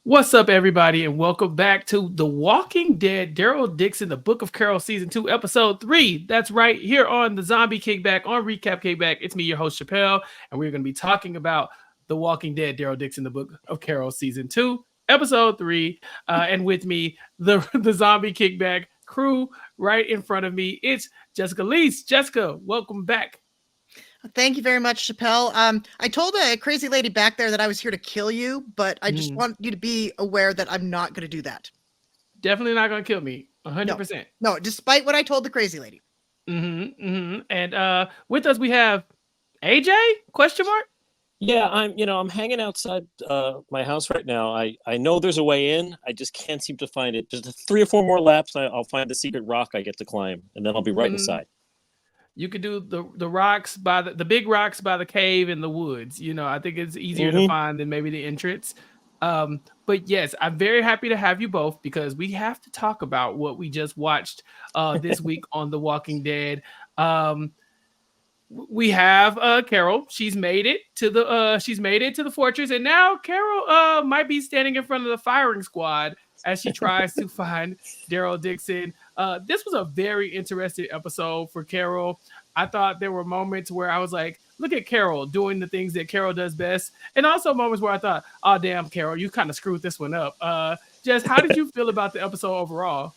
What's up, everybody, and welcome back to The Walking Dead, Daryl Dixon, the Book of Carol, Season 2, Episode 3. That's right, here on the Zombie Kickback, on Recap Kickback. It's me, your host, Chappell, and we're going to be talking about The Walking Dead, Daryl Dixon, the Book of Carol, Season 2, Episode 3. And with me, the Zombie Kickback crew right in front of me, it's Jessica Liese. Jessica, welcome back. Thank you very much, Chappell. I told a crazy lady back there that I was here to kill you, but I just want you to be aware that I'm not going to do that. Definitely not going to kill me, 100%. No, despite what I told the crazy lady. And with us we have AJ? Question mark? Yeah, I'm hanging outside my house right now. I know there's a way in. I just can't seem to find it. Just 3 or 4 more laps, I'll find the secret rock I get to climb, and then I'll be right inside. You could do the rocks by the big rocks by the cave in the woods. I think it's easier to find than maybe the entrance. But yes, I'm very happy to have you both because we have to talk about what we just watched this week on The Walking Dead. We have Carol. She's made it to the fortress, and now Carol might be standing in front of the firing squad as she tries to find Daryl Dixon. This was a very interesting episode for Carol. I thought there were moments where I was like, look at Carol doing the things that Carol does best. And also moments where I thought, oh, damn, Carol, you kind of screwed this one up. Jess, how did you feel about the episode overall?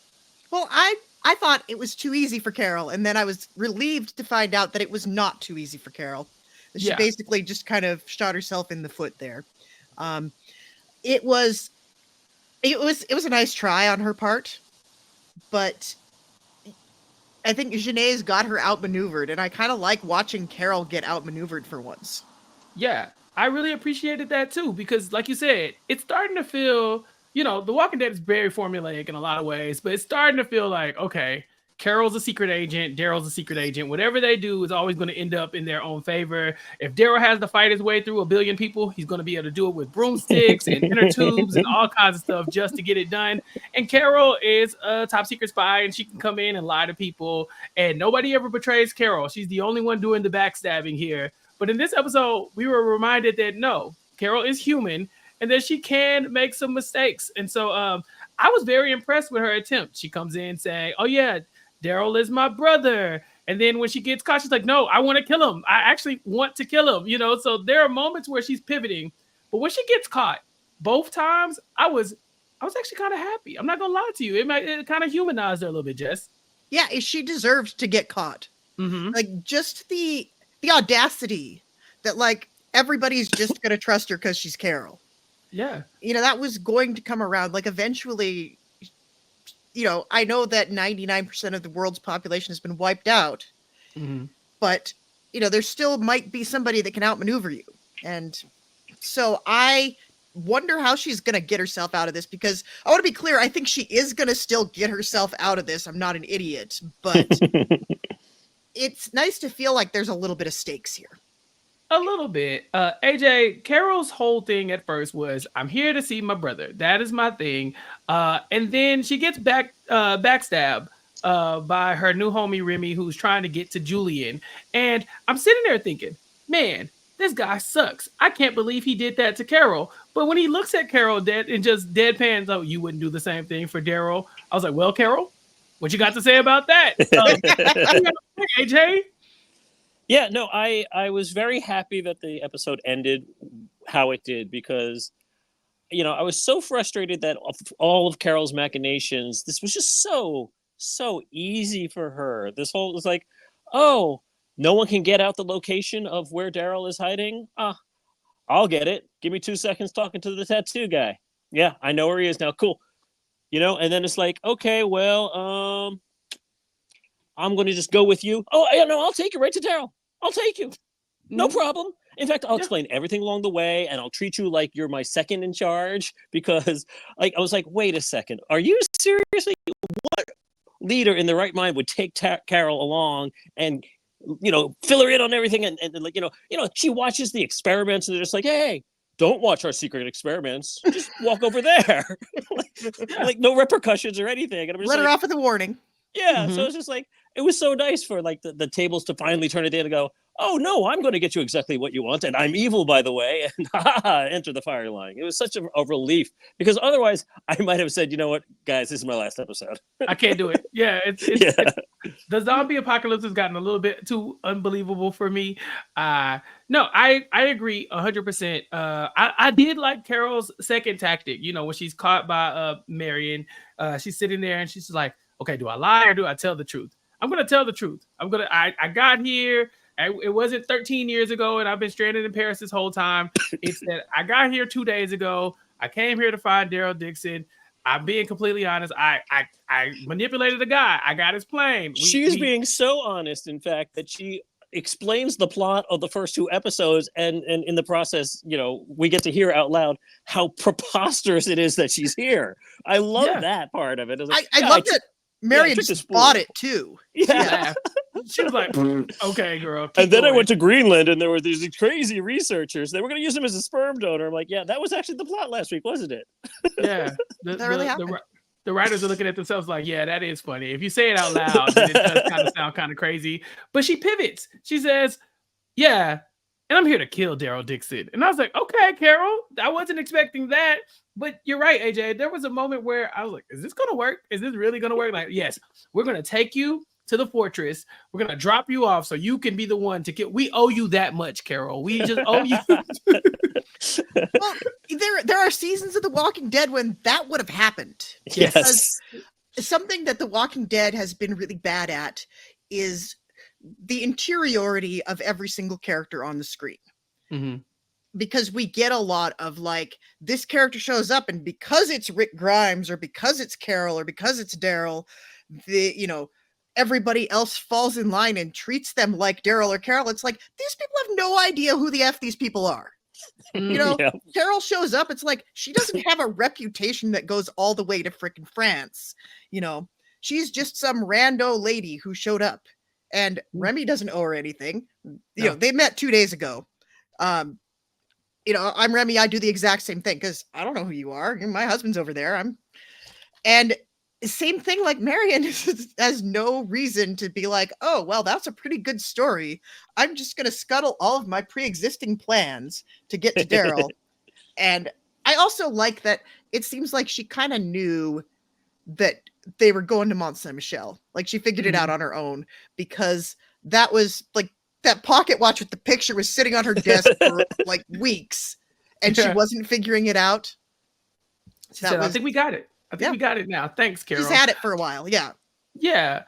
Well, I thought it was too easy for Carol, and then I was relieved to find out that it was not too easy for Carol. She basically just kind of shot herself in the foot there. It was a nice try on her part, but I think Janae's got her outmaneuvered, and I kind of like watching Carol get outmaneuvered for once. Yeah, I really appreciated that too, because like you said, it's starting to feel, The Walking Dead is very formulaic in a lot of ways, but it's starting to feel like, okay, Carol's a secret agent, Daryl's a secret agent. Whatever they do is always going to end up in their own favor. If Daryl has to fight his way through 1 billion people, he's going to be able to do it with broomsticks and inner tubes and all kinds of stuff just to get it done. And Carol is a top secret spy, and she can come in and lie to people. And nobody ever betrays Carol. She's the only one doing the backstabbing here. But in this episode, we were reminded that no, Carol is human and that she can make some mistakes. And so I was very impressed with her attempt. She comes in saying, oh yeah, Daryl is my brother. And then when she gets caught, she's like, no, I want to kill him. I actually want to kill him, So there are moments where she's pivoting. But when she gets caught, both times, I was actually kind of happy. I'm not going to lie to you. It kind of humanized her a little bit, Jess. Yeah, she deserved to get caught. Like, just the audacity that, like, everybody's just going to trust her because she's Carol. Yeah. That was going to come around. Like, eventually... I know that 99% of the world's population has been wiped out, but, there still might be somebody that can outmaneuver you. And so I wonder how she's going to get herself out of this, because I want to be clear. I think she is going to still get herself out of this. I'm not an idiot, but it's nice to feel like there's a little bit of stakes here. A little bit. AJ, Carol's whole thing at first was, I'm here to see my brother. That is my thing. And then she gets backstabbed by her new homie, Remy, who's trying to get to Julian. And I'm sitting there thinking, man, this guy sucks. I can't believe he did that to Carol. But when he looks at Carol dead and just deadpans, oh, you wouldn't do the same thing for Daryl. I was like, well, Carol, what you got to say about that? AJ? Yeah, no, I was very happy that the episode ended how it did, because, I was so frustrated that all of Carol's machinations, this was just so easy for her. This whole was like, oh, no one can get out the location of where Daryl is hiding? I'll get it. Give me 2 seconds talking to the tattoo guy. Yeah, I know where he is now. Cool. And then it's like, okay, well, I'm going to just go with you. Oh, yeah, no, I'll take you right to Daryl. I'll take you. No problem. In fact, I'll explain everything along the way, and I'll treat you like you're my second in charge, because I was like, wait a second. Are you seriously? What leader in the right mind would take Carol along and, fill her in on everything? And like, she watches the experiments, and they're just like, hey, don't watch our secret experiments. Just walk over there. like no repercussions or anything. And I'm just Let her off with a warning. Yeah. So it's just like, it was so nice for like the tables to finally turn it in and go, oh no, I'm going to get you exactly what you want, and I'm evil, by the way, and enter the fire line. It was such a relief, because otherwise I might have said, you know what, guys, this is my last episode. I can't do it. Yeah, it's the zombie apocalypse has gotten a little bit too unbelievable for me. No, I agree 100%. I did like Carol's second tactic. You know, when she's caught by Marion, she's sitting there and she's like, okay, do I lie or do I tell the truth? I'm gonna tell the truth. I got here. It wasn't 13 years ago, and I've been stranded in Paris this whole time. It's that I got here 2 days ago. I came here to find Daryl Dixon. I'm being completely honest. I manipulated a guy. I got his plane. She's being so honest, in fact, that she explains the plot of the first 2 episodes, and in the process, you know, we get to hear out loud how preposterous it is that she's here. I love that part of it. I love that Marion bought it too. Yeah. She was like, okay, girl. And then I went to Greenland, and there were these crazy researchers. They were going to use him as a sperm donor. I'm like, yeah, that was actually the plot last week, wasn't it? Yeah. That really happened. The writers are looking at themselves like, yeah, that is funny. If you say it out loud, then it does kind of sound kind of crazy. But she pivots. She says, yeah, and I'm here to kill Daryl Dixon. And I was like, okay, Carol, I wasn't expecting that. But you're right, AJ. There was a moment where I was like, is this going to work? Is this really going to work? Like, yes, we're going to take you to the fortress. We're going to drop you off so you can be the one to kill. We owe you that much, Carol. We just owe you. Well, there are seasons of The Walking Dead when that would have happened. Yes. Because something that The Walking Dead has been really bad at is the interiority of every single character on the screen. Mm-hmm. Because we get a lot of like, this character shows up, and because it's Rick Grimes or because it's Carol or because it's Daryl, everybody else falls in line and treats them like Daryl or Carol. It's like, these people have no idea who the F these people are. Carol shows up. It's like, she doesn't have a reputation that goes all the way to frickin' France. She's just some rando lady who showed up, and Remy doesn't owe her anything. They met 2 days ago. I'm Remy. I do the exact same thing because I don't know who you are. My husband's over there. And same thing, like Marion has no reason to be like, oh, well, that's a pretty good story. I'm just going to scuttle all of my pre-existing plans to get to Daryl. And I also like that it seems like she kind of knew that they were going to Mont Saint-Michel. Like, she figured it out on her own, because that was like, that pocket watch with the picture was sitting on her desk for like weeks, and she wasn't figuring it out. I think we got it. I think we got it now. Thanks, Carol. She's had it for a while. Yeah. Yeah.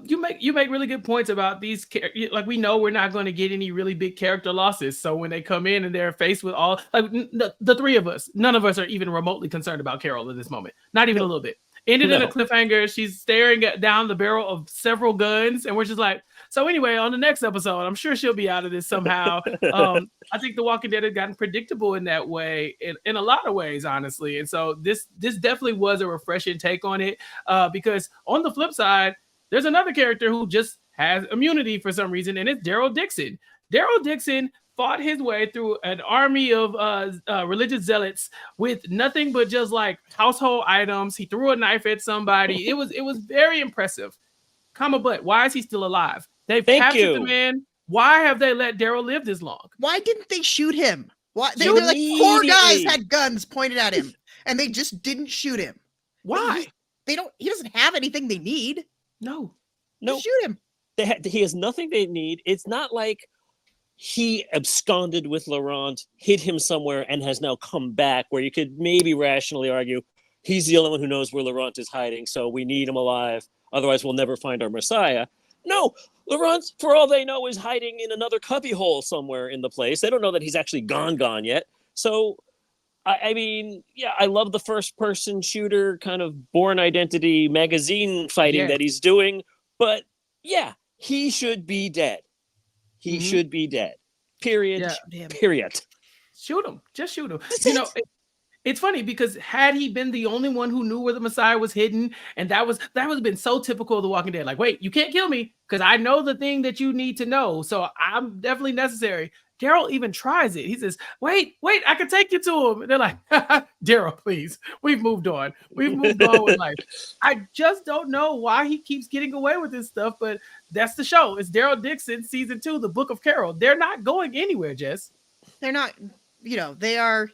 You make really good points about these. Like, we know we're not going to get any really big character losses. So when they come in and they're faced with all, like, the three of us, none of us are even remotely concerned about Carol at this moment. Not even a little bit. Ended in a cliffhanger. She's staring down the barrel of several guns, and we're just like, so anyway, on the next episode, I'm sure she'll be out of this somehow. I think The Walking Dead has gotten predictable in that way, in a lot of ways, honestly. And so this definitely was a refreshing take on it, because on the flip side, there's another character who just has immunity for some reason, and it's Daryl Dixon. Daryl Dixon fought his way through an army of religious zealots with nothing but just like household items. He threw a knife at somebody. It was very impressive. But why is he still alive? They've captured the man. Why have they let Daryl live this long? Why didn't they shoot him? Why they were like, 4 guys had guns pointed at him, and they just didn't shoot him. Why? He doesn't have anything they need. No. Just shoot him. He has nothing they need. It's not like he absconded with Laurent, hid him somewhere, and has now come back, where you could maybe rationally argue he's the only one who knows where Laurent is hiding, so we need him alive. Otherwise, we'll never find our Messiah. No, Laurent, for all they know, is hiding in another cubbyhole somewhere in the place. They don't know that he's actually gone yet. So, I mean, yeah, I love the first-person shooter kind of Bourne Identity magazine fighting that he's doing. But, yeah, he should be dead. He should be dead. Period. Yeah. Period. Shoot him. Just shoot him. It's funny because had he been the only one who knew where the Messiah was hidden, and that would have been so typical of The Walking Dead. Like, wait, you can't kill me because I know the thing that you need to know. So I'm definitely necessary. Daryl even tries it. He says, wait, I can take you to him. And they're like, Daryl, please. We've moved on. We've moved on with life. I just don't know why he keeps getting away with this stuff, but that's the show. It's Daryl Dixon, season 2, The Book of Carol. They're not going anywhere, Jess. They're not, they are,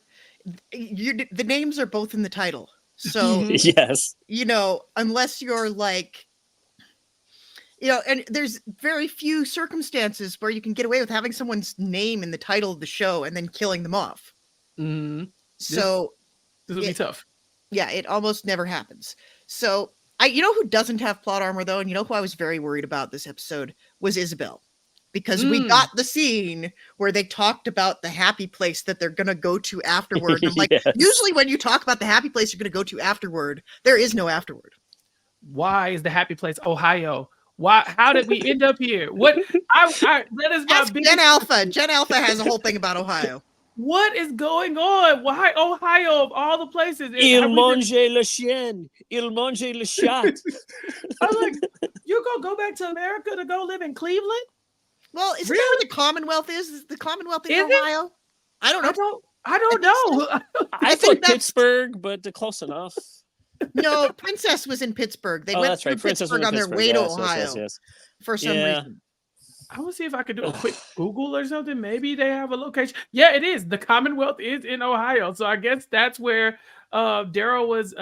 the names are both in the title. So, yes, unless you're like, and there's very few circumstances where you can get away with having someone's name in the title of the show and then killing them off. So this will be tough. Yeah, it almost never happens. So who doesn't have plot armor though, and who I was very worried about this episode was Isabel, because we got the scene where they talked about the happy place that they're gonna go to afterward. And I'm like, usually when you talk about the happy place you're gonna go to afterward, there is no afterward. Why is the happy place Ohio? Why? How did we end up here? What? That is my big. Gen Alpha. Gen Alpha has a whole thing about Ohio. What is going on? Why Ohio of all the places? Il mange le chien. Il mange le chat. I was like, you're gonna go back to America to go live in Cleveland? Well, isn't that where the Commonwealth is? Is the Commonwealth in Ohio? It? I don't know. I don't know. I thought Pittsburgh, but close enough. No, Princess was in Pittsburgh. They went through Pittsburgh on their way to Ohio for some reason. I will see if I could do a quick Google or something. Maybe they have a location. Yeah, it is. The Commonwealth is in Ohio. So I guess that's where Daryl was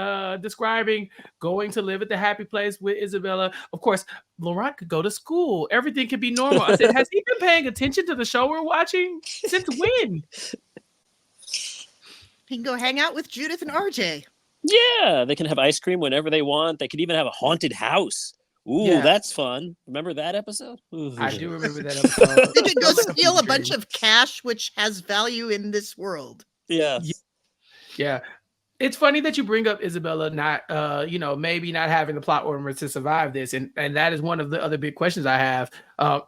describing going to live at the happy place with Isabella. Of course, Laurent could go to school. Everything could be normal. I said, has he been paying attention to the show we're watching? Since when? He can go hang out with Judith and RJ. Yeah, they can have ice cream whenever they want. They could even have a haunted house. Ooh, that's fun. Remember that episode? Ooh. I do remember that episode. They can go steal a bunch of cash, which has value in this world. Yes. Yeah. It's funny that you bring up Isabella not, maybe not having the plot armor to survive this. And that is one of the other big questions I have.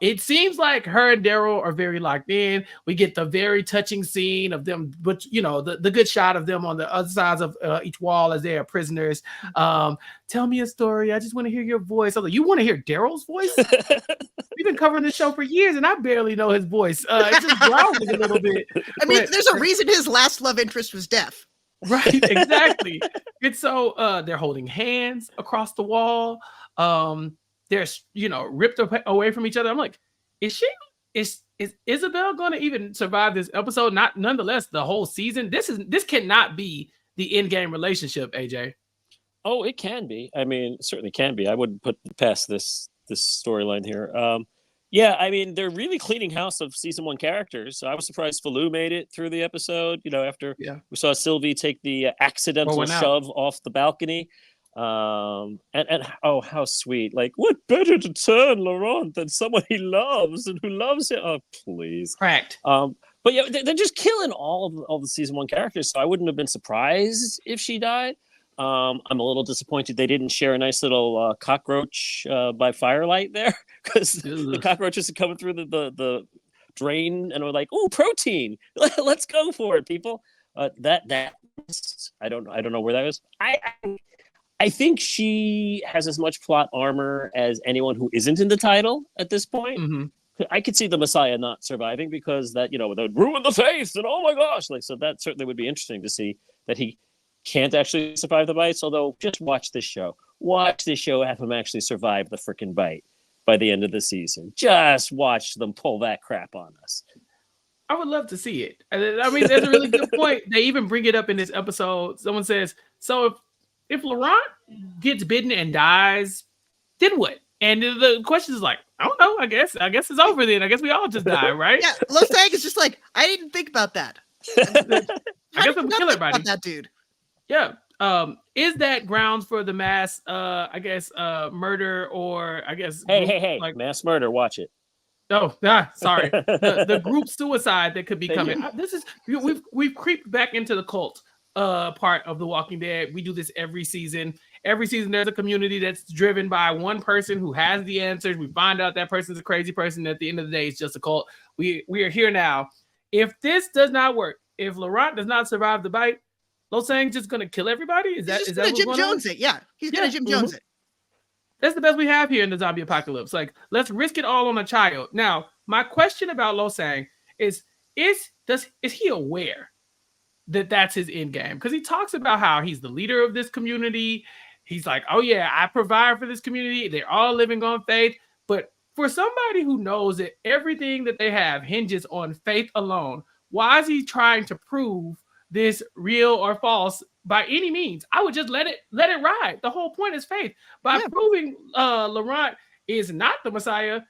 It seems like her and Daryl are very locked in. We get the very touching scene of them, but, the good shot of them on the other sides of each wall as they are prisoners. Tell me a story. I just want to hear your voice. I'm like, you want to hear Daryl's voice? We've been covering this show for years, and I barely know his voice. It's just growling a little bit. I mean, there's a reason his last love interest was deaf. Right, exactly. And so they're holding hands across the wall. They're ripped away from each other. I'm like, is Isabel going to even survive this episode? Nonetheless, the whole season. This cannot be the end game relationship, AJ. Oh, it can be. I mean, it certainly can be. I wouldn't put past this storyline here. Yeah, I mean, they're really cleaning house of season 1 characters. So I was surprised Falou made it through the episode, after we saw Sylvie take the accidental shove off the balcony. And oh, how sweet. Like, what better to turn Laurent than someone he loves and who loves him? Oh, please. Correct. But yeah, they're just killing all the season 1 characters. So I wouldn't have been surprised if she died. I'm a little disappointed they didn't share a nice little cockroach by firelight there, because the cockroaches are coming through the drain and we're like, oh, protein. Let's go for it, people. That I don't know where that is. I think she has as much plot armor as anyone who isn't in the title at this point. Mm-hmm. I could see the Messiah not surviving because that, that would ruin the faith and oh my gosh, so that certainly would be interesting to see that he can't actually survive the bites. Although, just watch this show. Have him actually survive the freaking bite by the end of the season. Just watch them pull that crap on us. I would love to see it. I mean, that's a really good point. They even bring it up in this episode. Someone says, so if Laurent gets bitten and dies, then what? And the question is like, I don't know. I guess it's over then. I guess we all just die, right? Yeah, Lostag is just like, I didn't think about that. I guess we'll kill everybody. That dude. Yeah. Is that grounds for the mass, murder, or I guess hey, like mass murder? Watch it. Oh, sorry. the group suicide that could be coming. This is we've creeped back into the cult part of The Walking Dead. We do this every season. Every season, there's a community that's driven by one person who has the answers. We find out that person's a crazy person. At the end of the day, it's just a cult. We are here now. If this does not work, if Laurent does not survive the bite, Losang's just going to kill everybody? Is that Jim Jones it? Yeah, he's going to Jim Jones it. That's the best we have here in the zombie apocalypse. Like, let's risk it all on a child. Now, my question about Losang is is he aware that that's his end game? Because he talks about how he's the leader of this community. He's like, oh yeah, I provide for this community. They're all living on faith. But for somebody who knows that everything that they have hinges on faith alone, why is he trying to prove this real or false by any means? I would just let it ride. The whole point is faith. By proving Laurent is not the Messiah,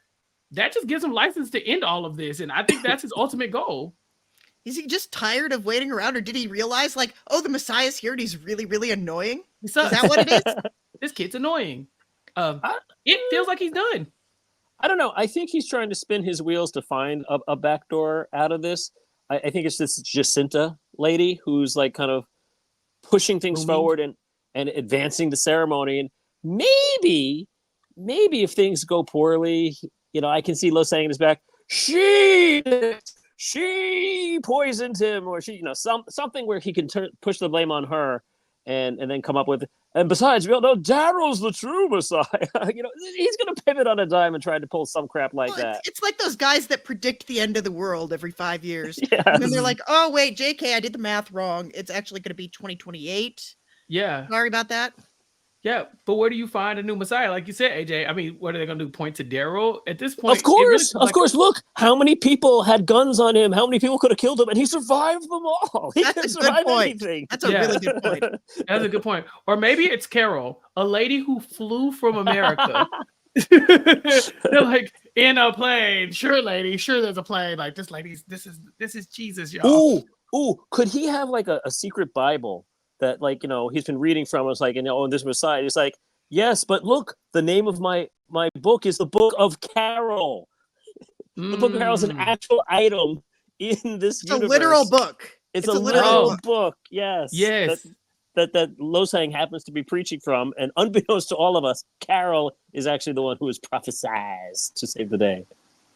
that just gives him license to end all of this. And I think that's his ultimate goal. Is he just tired of waiting around, or did he realize, like, oh, the Messiah's here and he's really, really annoying? Is that what it is? This kid's annoying. It feels like he's done. I don't know. I think he's trying to spin his wheels to find a backdoor out of this. I think it's this Jacinta lady who's like kind of pushing things forward and advancing the ceremony. And maybe if things go poorly, I can see Los saying in his back, she poisoned him, or she, something where he can push the blame on her and then come up with, and besides, we all know Daryl's the true Messiah. He's going to pivot on a dime and try to pull some crap like that. It's like those guys that predict the end of the world every 5 years. Yes. And then they're like, oh, wait, JK, I did the math wrong. It's actually going to be 2028. Yeah. Sorry about that. Yeah, but where do you find a new Messiah? Like you said, AJ, I mean, what are they going to do? Point to Daryl? At this point, of course. Look, how many people had guns on him? How many people could have killed him? And he survived them all. He That's can a good survive point. anything. That's a really good point. That's a good point. Or maybe it's Carol, a lady who flew from America. They're like, in a plane. Sure, lady. Sure, there's a plane. Like, this is Jesus, y'all. Ooh, could he have like a secret Bible that, like, he's been reading from? It's like, this Messiah. It's like, yes, but look, the name of my book is the Book of Carol. The Book of Carol is an actual item in this universe. A literal book. It's a literal book. Yes. Yes. That Losang happens to be preaching from, and unbeknownst to all of us, Carol is actually the one who is prophesied to save the day.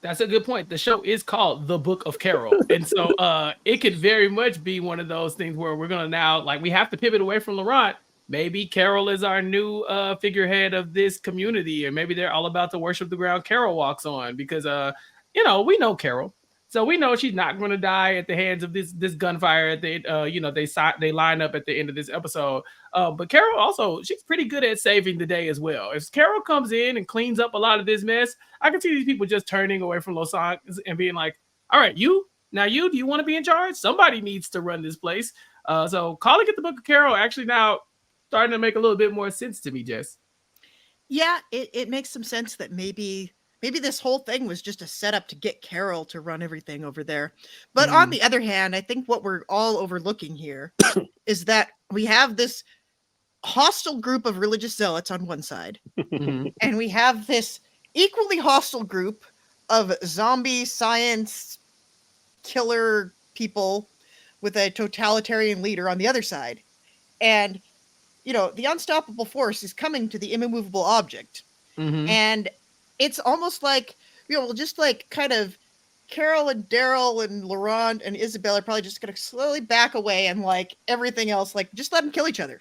That's a good point. The show is called The Book of Carol. And so it could very much be one of those things where we're going to now, like, we have to pivot away from Laurent. Maybe Carol is our new figurehead of this community, and maybe they're all about to worship the ground Carol walks on, because, we know Carol. So we know she's not going to die at the hands of this gunfire at the, they line up at the end of this episode. But Carol also, she's pretty good at saving the day as well. If Carol comes in and cleans up a lot of this mess, I can see these people just turning away from Los Angeles and being like, all right, do you want to be in charge? Somebody needs to run this place. So calling it the Book of Carol actually now starting to make a little bit more sense to me, Jess. Yeah, it makes some sense that maybe this whole thing was just a setup to get Carol to run everything over there. But on the other hand, I think what we're all overlooking here is that we have this hostile group of religious zealots on one side, and we have this equally hostile group of zombie science killer people with a totalitarian leader on the other side. And, the unstoppable force is coming to the immovable object. And it's almost like, just like kind of Carol and Daryl and Laurent and Isabel are probably just going to slowly back away, and like everything else, like just let them kill each other.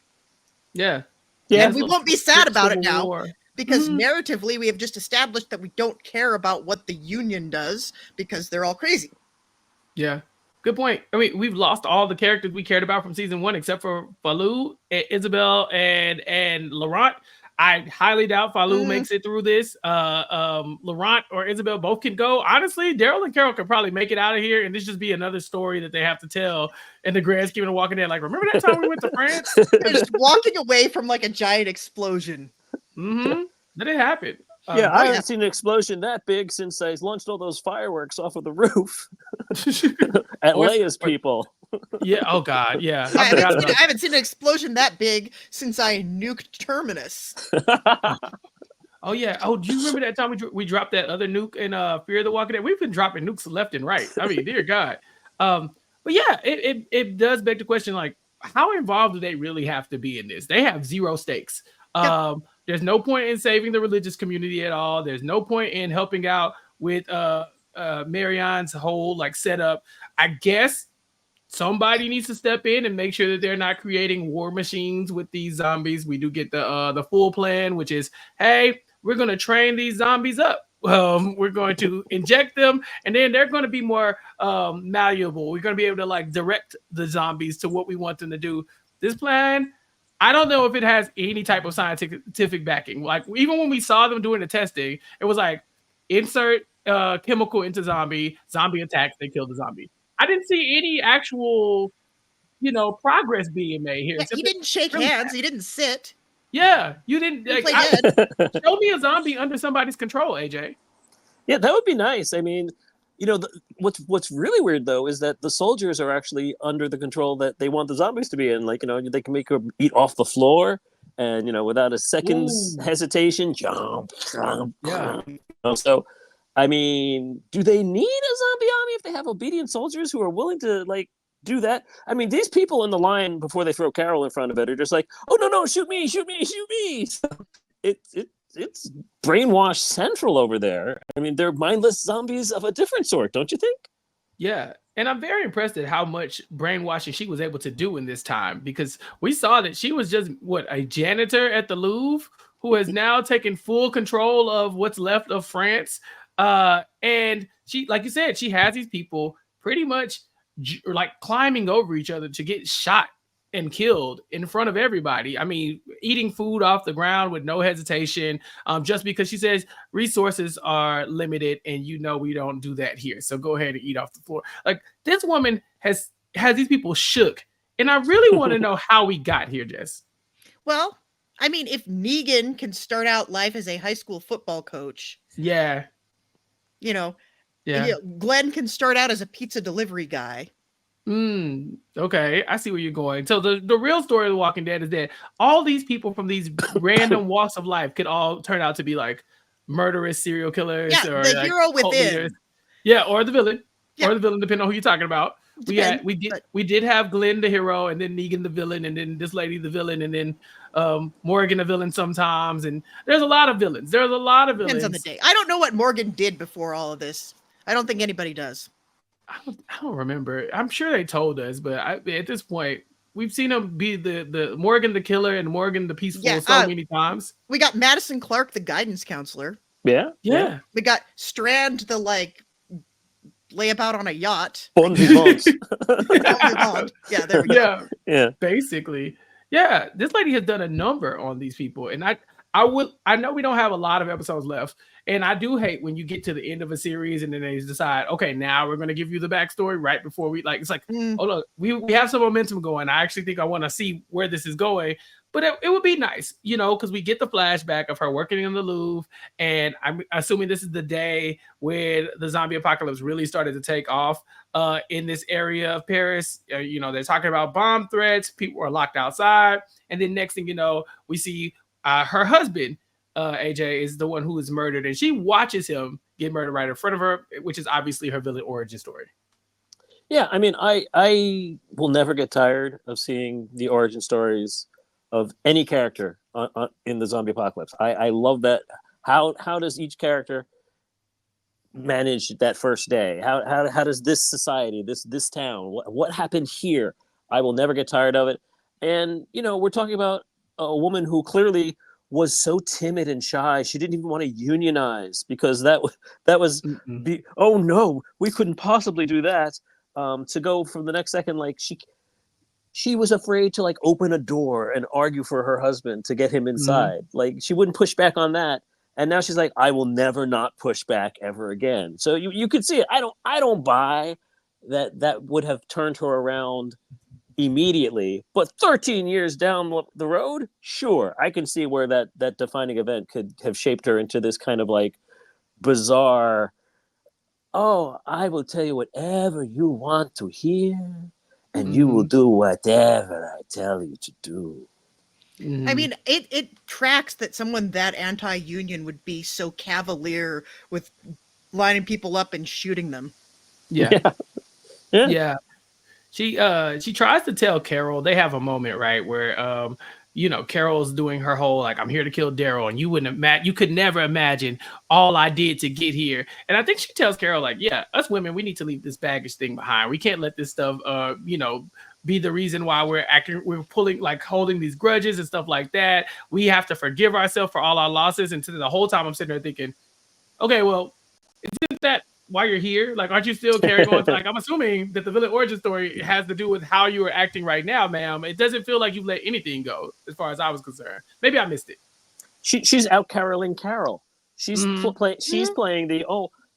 Yeah. And we won't be sad about it now, war. because narratively we have just established that we don't care about what the Union does because they're all crazy. Yeah. Good point. I mean, we've lost all the characters we cared about from season 1, except for Falou, Isabel, and Laurent. I highly doubt Falou makes it through this. Laurent or Isabel both can go. Honestly, Daryl and Carol could probably make it out of here, and this just be another story that they have to tell in the grand scheme of Walking Dead. Like, remember that time we went to France? They're just walking away from like a giant explosion. That did happen. I haven't seen an explosion that big since I launched all those fireworks off of the roof at Leia's people. Yeah. Oh God. Yeah. I haven't seen an explosion that big since I nuked Terminus. Oh yeah. Oh, do you remember that time we dropped that other nuke in Fear of the Walking Dead? We've been dropping nukes left and right. I mean, dear God. But yeah, it does beg the question, like, how involved do they really have to be in this? They have zero stakes. There's no point in saving the religious community at all. There's no point in helping out with Marianne's whole like setup. I guess somebody needs to step in and make sure that they're not creating war machines with these zombies. We do get the full plan, which is, hey, we're gonna train these zombies up. we're going to inject them, and then they're going to be more malleable. We're going to be able to like direct the zombies to what we want them to do. This plan, I don't know if it has any type of scientific backing. Like even when we saw them doing the testing, it was like insert chemical into zombie attacks, they kill the zombie. I didn't see any actual, progress being made here. Yeah, he didn't shake hands. He didn't sit. Yeah, you didn't. He Like, played dead. show me a zombie under somebody's control, AJ. Yeah, that would be nice. I mean, what's really weird though is that the soldiers are actually under the control that they want the zombies to be in. Like, they can make them eat off the floor, and without a second's hesitation, jump. Yeah. So, I mean, do they need a zombie army if they have obedient soldiers who are willing to like do that? I mean, these people in the line before they throw Carol in front of it are just like, oh no, shoot me. So it's brainwash central over there. I mean, they're mindless zombies of a different sort, don't you think? Yeah. And I'm very impressed at how much brainwashing she was able to do in this time, because we saw that she was just a janitor at the Louvre who has now taken full control of what's left of France. And she, like you said, she has these people pretty much like climbing over each other to get shot and killed in front of everybody. I mean, eating food off the ground with no hesitation, just because she says resources are limited and we don't do that here. So go ahead and eat off the floor. Like, this woman has these people shook. And I really want to know how we got here, Jess. Well, I mean, if Negan can start out life as a high school football coach. Yeah. Glenn can start out as a pizza delivery guy. Okay, I see where you're going. So the real story of The Walking Dead is that all these people from these random walks of life could all turn out to be like murderous serial killers, or the like hero within. Or the villain, depending on who you're talking about. We did have Glenn the hero, and then Negan the villain, and then this lady the villain, and then Morgan the villain sometimes. And there's a lot of villains. Depends on the day. I don't know what Morgan did before all of this. I don't think anybody does. I don't remember. I'm sure they told us, but at this point, we've seen him be the Morgan the killer and Morgan the peaceful so many times. We got Madison Clark, the guidance counselor. Yeah. We got Strand, the layabout on a yacht. Bon vivant. Yeah, there we go. Yeah. Basically. Yeah, this lady has done a number on these people, and I know we don't have a lot of episodes left, and I do hate when you get to the end of a series and then they decide, okay, now we're going to give you the backstory right before it's like, oh look, we have some momentum going. I actually think I want to see where this is going, but it would be nice, because we get the flashback of her working in the Louvre, and I'm assuming this is the day when the zombie apocalypse really started to take off in this area of Paris. They're talking about bomb threats, people are locked outside, and then next thing you know, we see her husband, AJ, is the one who is murdered, and she watches him get murdered right in front of her, which is obviously her villain origin story. Yeah, I mean, I will never get tired of seeing the origin stories of any character in the zombie apocalypse. I love that. How does each character manage that first day? How does this society, this town, what happened here? I will never get tired of it. And we're talking about a woman who clearly was so timid and shy. She didn't even want to unionize because that was oh no, we couldn't possibly do that. To go from the next second, like she was afraid to like open a door and argue for her husband to get him inside. Like she wouldn't push back on that. And now she's like, I will never not push back ever again. So you could see it. I don't buy that would have turned her around immediately, but 13 years down the road, sure, I can see where that defining event could have shaped her into this kind of like bizarre, oh, I will tell you whatever you want to hear, and you will do whatever I tell you to do. I mean, it tracks that someone that anti-union would be so cavalier with lining people up and shooting them. Yeah. She tries to tell Carol. They have a moment, right, where Carol's doing her whole like, I'm here to kill Daryl, and you could never imagine all I did to get here. And I think she tells Carol like, yeah, us women, we need to leave this baggage thing behind. We can't let this stuff be the reason why we're holding these grudges and stuff like that. We have to forgive ourselves for all our losses. And the whole time I'm sitting there thinking, okay, well, isn't that why you're here? Like, aren't you still carrying on? Like, I'm assuming that the villain origin story has to do with how you are acting right now, ma'am. It doesn't feel like you let anything go, as far as I was concerned. Maybe I missed it. She's out caroling Carol. She's Mm-hmm. playing the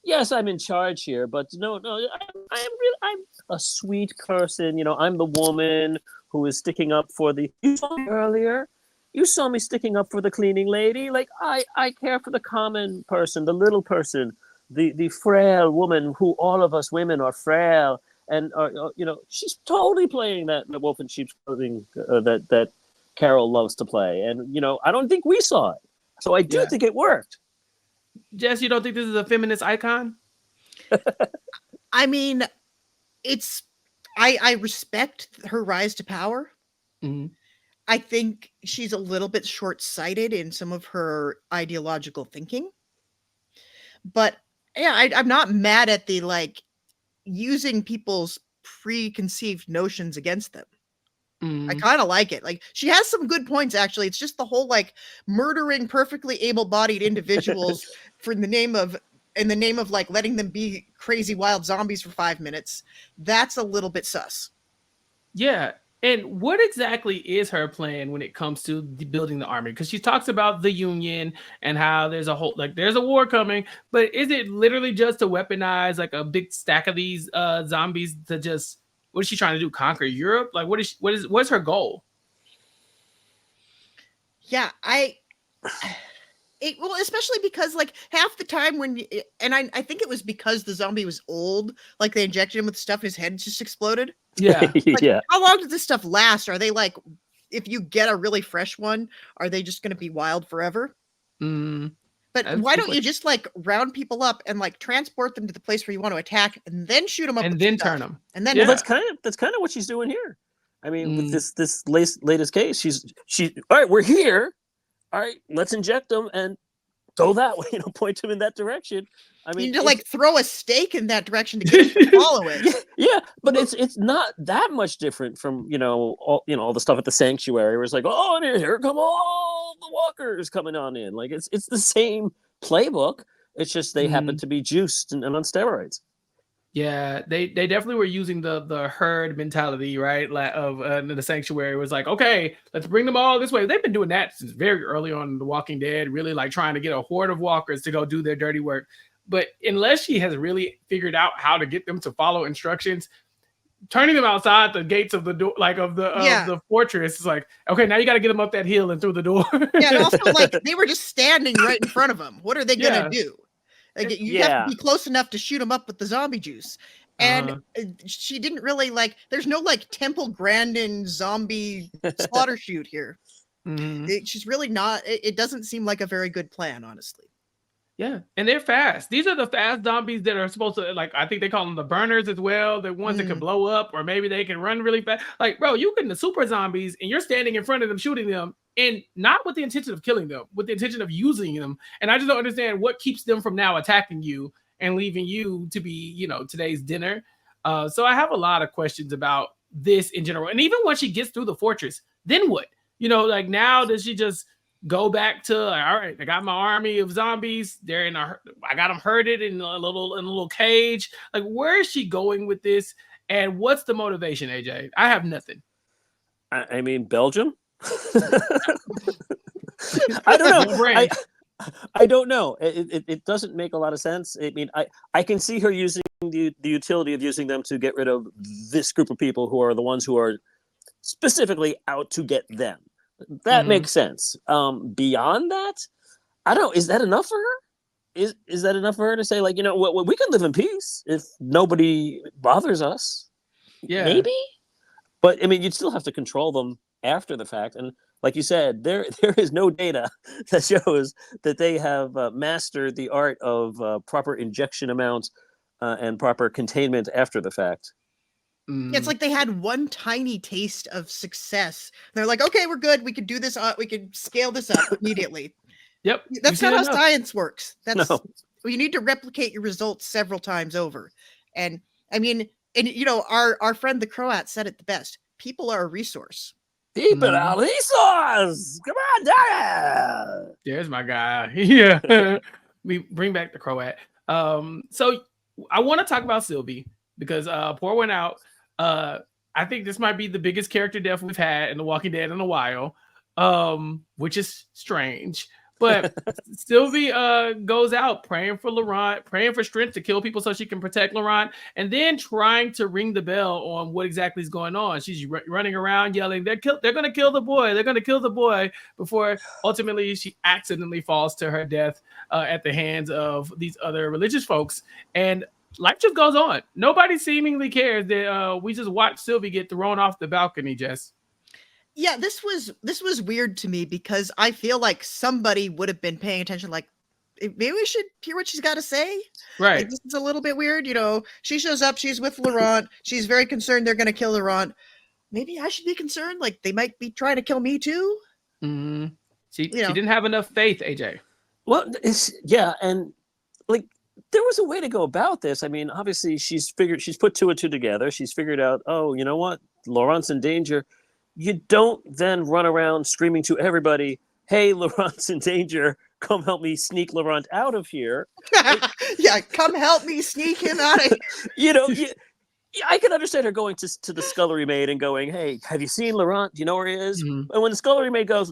yes, I'm in charge here, but no, I'm a sweet person. I'm the woman who is sticking up for the. You saw me earlier. You saw me sticking up for the cleaning lady. Like I care for the common person, the little person, the frail woman who all of us women are frail, and she's totally playing that wolf in sheep's clothing that Carol loves to play, and I don't think we saw it, so I do think it worked. Jess, you don't think this is a feminist icon? I mean, I respect her rise to power. Mm-hmm. I think she's a little bit short-sighted in some of her ideological thinking. But yeah, I'm not mad at the using people's preconceived notions against them. I kind of like it. Like, she has some good points, actually. It's just the whole murdering perfectly able-bodied individuals in the name of letting them be crazy wild zombies for 5 minutes. That's a little bit sus. Yeah. And what exactly is her plan when it comes to building the army? Because she talks about the Union and how there's a there's a war coming, but is it literally just to weaponize a big stack of these zombies to just, what is she trying to do? Conquer Europe? Like, what's her goal? Yeah, well, especially because half the time I think it was because the zombie was old, they injected him with stuff and his head just exploded. Yeah. Yeah. How long does this stuff last? Are they if you get a really fresh one, are they just going to be wild forever? But why don't you just round people up and transport them to the place where you want to attack and then shoot them up and then turn them? And then that's kind of what she's doing here. I mean, with this latest case, she's all right. We're here. All right, let's inject them and go that way. Point them in that direction. I mean, you need to throw a stake in that direction to get them to follow it. Yeah, but it's not that much different from all the stuff at the sanctuary where it's oh, here come all the walkers coming on in. It's the same playbook. It's just they happen to be juiced and on steroids. Yeah, they definitely were using the herd mentality, right? Of the sanctuary. It was okay, let's bring them all this way. They've been doing that since very early on in The Walking Dead, really trying to get a horde of walkers to go do their dirty work. But unless she has really figured out how to get them to follow instructions, turning them outside the gates of the door, of the fortress, is okay, now you got to get them up that hill and through the door. Yeah, and also they were just standing right in front of them. What are they gonna do? You have to be close enough to shoot them up with the zombie juice. And she didn't really there's no Temple Grandin zombie slaughter shoot here. She's really not, it doesn't seem like a very good plan, honestly. Yeah, and they're fast. These are the fast zombies that are supposed to, I think they call them the burners as well. The ones that can blow up, or maybe they can run really fast. Bro, you get the super zombies and you're standing in front of them shooting them, and not with the intention of killing them, with the intention of using them. And I just don't understand what keeps them from now attacking you and leaving you to be, today's dinner. So I have a lot of questions about this in general. And even once she gets through the fortress, then what? Now does she just go back to all right, I got my army of zombies. I got them herded in a little cage. Where is she going with this? And what's the motivation, AJ? I have nothing. I mean, Belgium. I don't know. I don't know. It doesn't make a lot of sense. I mean, I can see her using the utility of using them to get rid of this group of people who are the ones who are specifically out to get them. That makes sense. Beyond that, I don't know. Is that enough for her? Is that enough for her to say we can live in peace if nobody bothers us? Yeah, maybe. But I mean, you'd still have to control them after the fact, and like you said, there is no data that shows that they have mastered the art of proper injection amounts and proper containment after the fact. Yeah, it's they had one tiny taste of success. They're okay, we're good. We could do this. We could scale this up immediately. Yep. That's not how science works. You need to replicate your results several times over. And I mean, our friend the Croat said it the best. People are a resource. People are resource. Come on, Daryl. There's my guy. Yeah. we bring back the Croat. So I want to talk about Sylvie because pour one out. I think this might be the biggest character death we've had in The Walking Dead in a while, which is strange. But Sylvie goes out praying for Laurent, praying for strength to kill people so she can protect Laurent, and then trying to ring the bell on what exactly is going on. She's running around yelling, they're going to kill the boy. They're going to kill the boy, before ultimately she accidentally falls to her death at the hands of these other religious folks. And life just goes on. Nobody seemingly cares that we just watched Sylvie get thrown off the balcony, Jess. Yeah, this was weird to me because I feel like somebody would have been paying attention. Like, maybe we should hear what she's got to say. Right. Like, this is a little bit weird. She shows up. She's with Laurent. She's very concerned they're going to kill Laurent. Maybe I should be concerned. Like, they might be trying to kill me too. Mm-hmm. She didn't have enough faith, AJ. Well, and like there was a way to go about this. I mean, obviously she's put two and two together. She's figured out, oh, you know what? Laurent's in danger. You don't then run around screaming to everybody, hey, Laurent's in danger. Come help me sneak Laurent out of here. Yeah, come help me sneak him out of here. I can understand her going to the scullery maid and going, hey, have you seen Laurent? Do you know where he is? Mm-hmm. And when the scullery maid goes,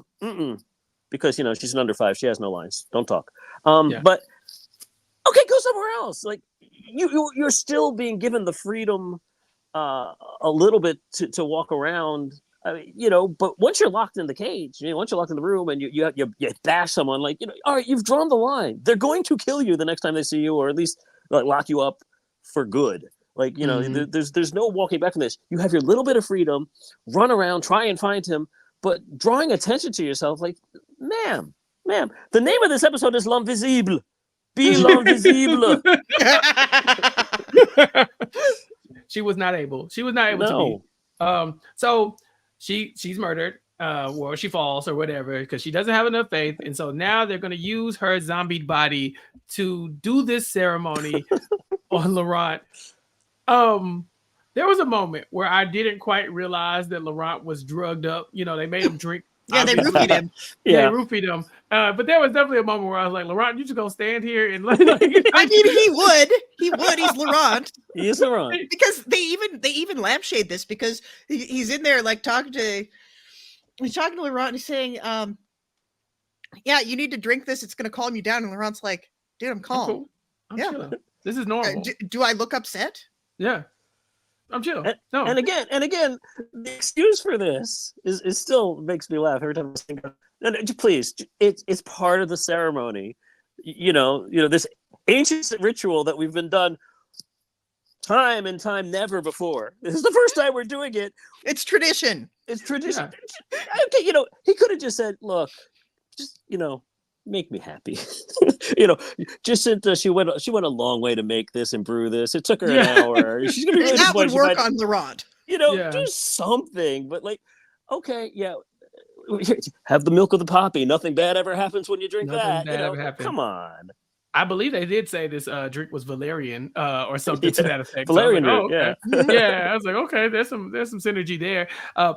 because, she's an under 5. She has no lines. Don't talk. But, okay, go somewhere else. Like, you're still being given the freedom a little bit to walk around. I mean, but once you're locked in the cage, once you're locked in the room and you bash someone, like, all right, you've drawn the line. They're going to kill you the next time they see you, or at least like lock you up for good. Like, there's no walking back from this. You have your little bit of freedom, run around, try and find him, but drawing attention to yourself, like, ma'am, the name of this episode is L'Invisible. Be L'Invisible. She was not able to be. So she's murdered, or she falls or whatever, because she doesn't have enough faith. And so now they're going to use her zombie body to do this ceremony on Laurent. There was a moment where I didn't quite realize that Laurent was drugged up. They made him drink. Yeah, they roofied him. Yeah, they roofied him. But there was definitely a moment where I was like, Laurent, you just gonna stand here and like I mean, he would. He's Laurent. He is Laurent. Because they even lampshade this, because he's in there like talking to Laurent, and he's saying, yeah, you need to drink this, it's gonna calm you down. And Laurent's like, dude, I'm calm. Cool. I'm chilling. This is normal. Do I look upset? Yeah. I'm chill. And again, the excuse for this is still makes me laugh every time I think. Please, it's part of the ceremony. This ancient ritual that we've been done time and time never before. This is the first time we're doing it. It's tradition. It's tradition. Yeah. Okay, he could have just said, "Look, just make me happy." Jacinta, she went a long way to make this and brew this. It took her an hour. She's gonna be really that would work on Laurent. Do something. But like, okay, yeah, have the milk of the poppy. Nothing bad ever happens when you drink that. Come on. I believe they did say this drink was Valerian or something to that effect. Valerian, so okay. Yeah. I was like, okay, there's some synergy there. I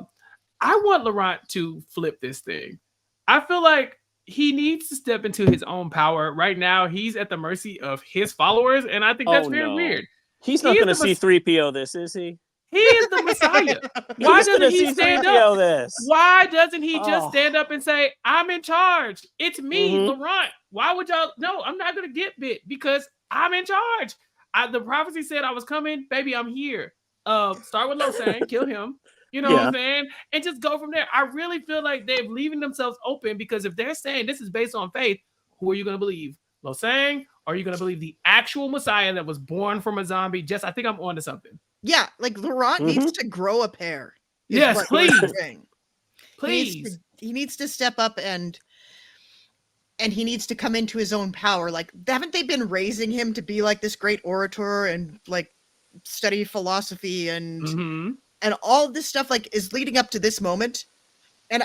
want Laurent to flip this thing. I feel like he needs to step into his own power. Right now, he's at the mercy of his followers, and I think that's very weird. He's not going to see 3PO this, is he? He is the Messiah. Why doesn't he stand up? Why doesn't he just stand up and say, I'm in charge? It's me, Laurent. Why would y'all? No, I'm not going to get bit because I'm in charge. The prophecy said I was coming. Baby, I'm here. Start with Losang, kill him. You know what I'm saying? And just go from there. I really feel like they're leaving themselves open, because if they're saying this is based on faith, who are you going to believe? Losang? Or are you going to believe the actual Messiah that was born from a zombie? Jess, I think I'm on to something. Yeah, like Laurent needs to grow a pair. Yes, please. Please. He needs to step up and he needs to come into his own power. Like, haven't they been raising him to be like this great orator and like study philosophy and all of this stuff like is leading up to this moment? And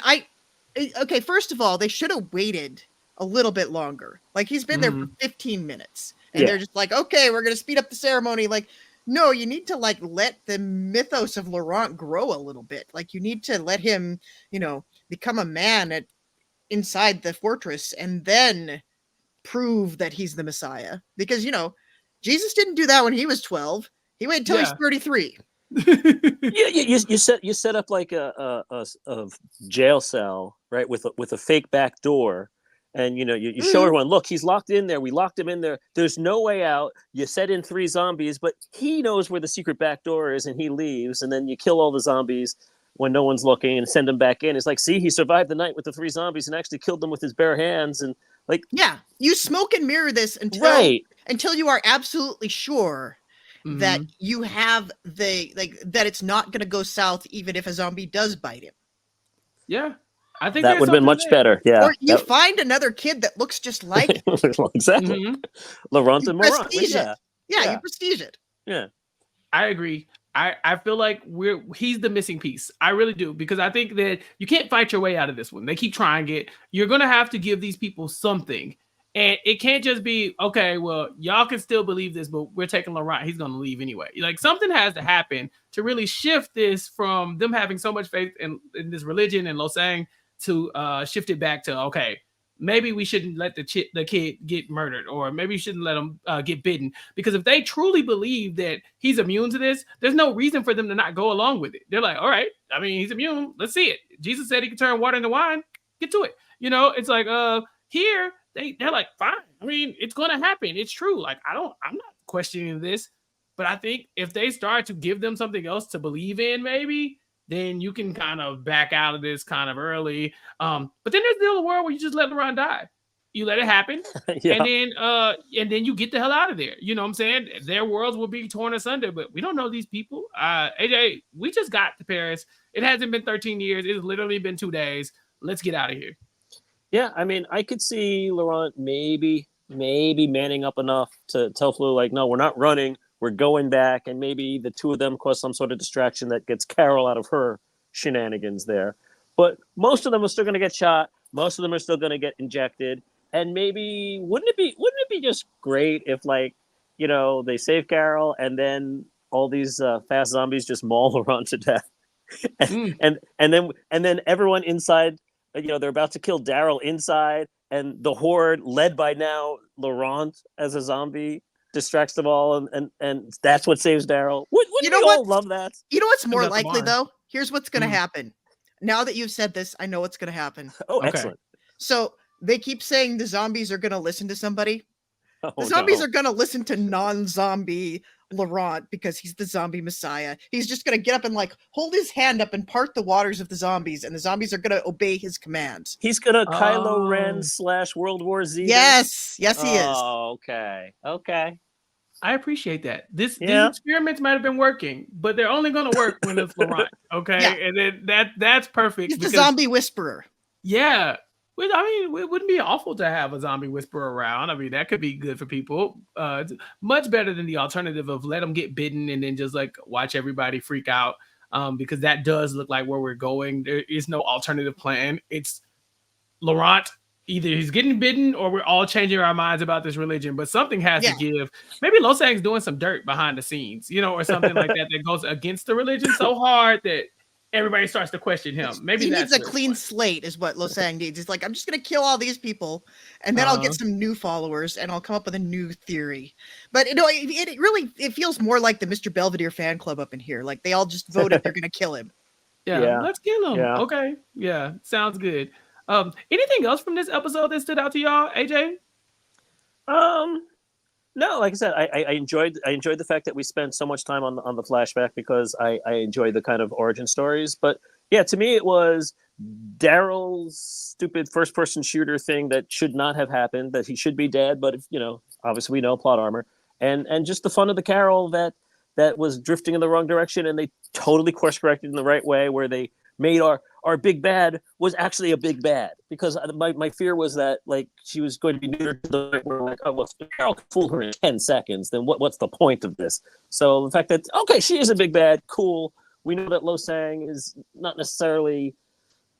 okay, first of all, they should have waited a little bit longer. Like, he's been there for 15 minutes and they're just like, okay, we're going to speed up the ceremony. Like, no, you need to like let the mythos of Laurent grow a little bit. Like, you need to let him, become a man inside the fortress, and then prove that he's the Messiah, because Jesus didn't do that when he was 12. He waited until he's 33. You set up like a jail cell, right, with a fake back door, and you show everyone, look, he's locked in there. We locked him in there. There's no way out. You set in 3 zombies, but he knows where the secret back door is, and he leaves. And then you kill all the zombies when no one's looking, and send him back in. It's like, see, he survived the night with the 3 zombies and actually killed them with his bare hands. And you smoke and mirror this until you are absolutely sure that you have that it's not going to go south, even if a zombie does bite him. Yeah, I think that would have been much better. Yeah, or you find another kid that looks just like exactly. Laurent and Morant. You prestige it. Yeah, I agree. I feel like he's the missing piece. I really do, because I think that you can't fight your way out of this one. They keep trying it. You're gonna have to give these people something. And it can't just be, okay, well, y'all can still believe this, but we're taking Laurent. He's going to leave anyway. Like, something has to happen to really shift this from them having so much faith in this religion and Losang to shift it back to, okay, maybe we shouldn't let the kid get murdered, or maybe we shouldn't let him get bitten. Because if they truly believe that he's immune to this, there's no reason for them to not go along with it. They're like, all right, I mean, he's immune. Let's see it. Jesus said he could turn water into wine. Get to it. It's like, here, they're like, fine. I mean, it's going to happen. It's true. Like, I'm not questioning this, but I think if they start to give them something else to believe in, maybe, then you can kind of back out of this kind of early. But then there's still a world where you just let LeBron die. You let it happen. And then you get the hell out of there. You know what I'm saying? Their worlds will be torn asunder, but we don't know these people. AJ, we just got to Paris. It hasn't been 13 years. It's literally been 2 days. Let's get out of here. Yeah, I mean, I could see Laurent maybe manning up enough to tell Flu, like, no, we're not running, we're going back, and maybe the 2 of them cause some sort of distraction that gets Carol out of her shenanigans there. But most of them are still going to get shot. Most of them are still going to get injected. And maybe wouldn't it be just great if, like, they save Carol and then all these fast zombies just maul Laurent to death, and then everyone inside. They're about to kill Daryl inside, and the horde, led by now Laurent as a zombie, distracts them all, and that's what saves Daryl. Wouldn't we all love that? You know what's more likely, though? Here's what's going to happen. Now that you've said this, I know what's going to happen. Oh, okay. Excellent. So they keep saying the zombies are going to listen to somebody. The zombies are going to listen to non-zombie Laurent, because he's the zombie messiah. He's just going to get up and hold his hand up and part the waters of the zombies, and the zombies are going to obey his commands. He's going to Kylo Ren / World War Z. Yes, he is. Oh, okay. I appreciate that. These experiments might have been working, but they're only going to work when it's Laurent. Okay, and then that's perfect. He's the zombie whisperer. Yeah. I mean, it wouldn't be awful to have a zombie whisperer around. I mean, that could be good for people. It's much better than the alternative of let them get bitten and then just watch everybody freak out. Because that does look like where we're going. There is no alternative plan. It's Laurent. Either he's getting bitten or we're all changing our minds about this religion. But something has to give. Maybe Losang's doing some dirt behind the scenes, or something like that goes against the religion so hard that everybody starts to question him. Maybe he needs a clean slate, is what Losang needs. He's like, I'm just going to kill all these people, and then I'll get some new followers, and I'll come up with a new theory. But it really feels more like the Mr. Belvedere fan club up in here. Like they all just voted they're going to kill him. Yeah, let's kill him. Yeah. Okay, yeah, sounds good. Anything else from this episode that stood out to y'all, AJ? No, like I said, I enjoyed the fact that we spent so much time on the flashback, because I enjoy the kind of origin stories. But yeah, to me it was Daryl's stupid first-person shooter thing that should not have happened, that he should be dead, but obviously we know plot armor, and just the fun of the Carol that was drifting in the wrong direction, and they totally course corrected in the right way, where they made our big bad was actually a big bad, because my fear was that she was going to be neutered to the point where well, if Carol can fool her in 10 seconds, then what's the point of this? So the fact that, okay, she is a big bad, cool. We know that Losang is not necessarily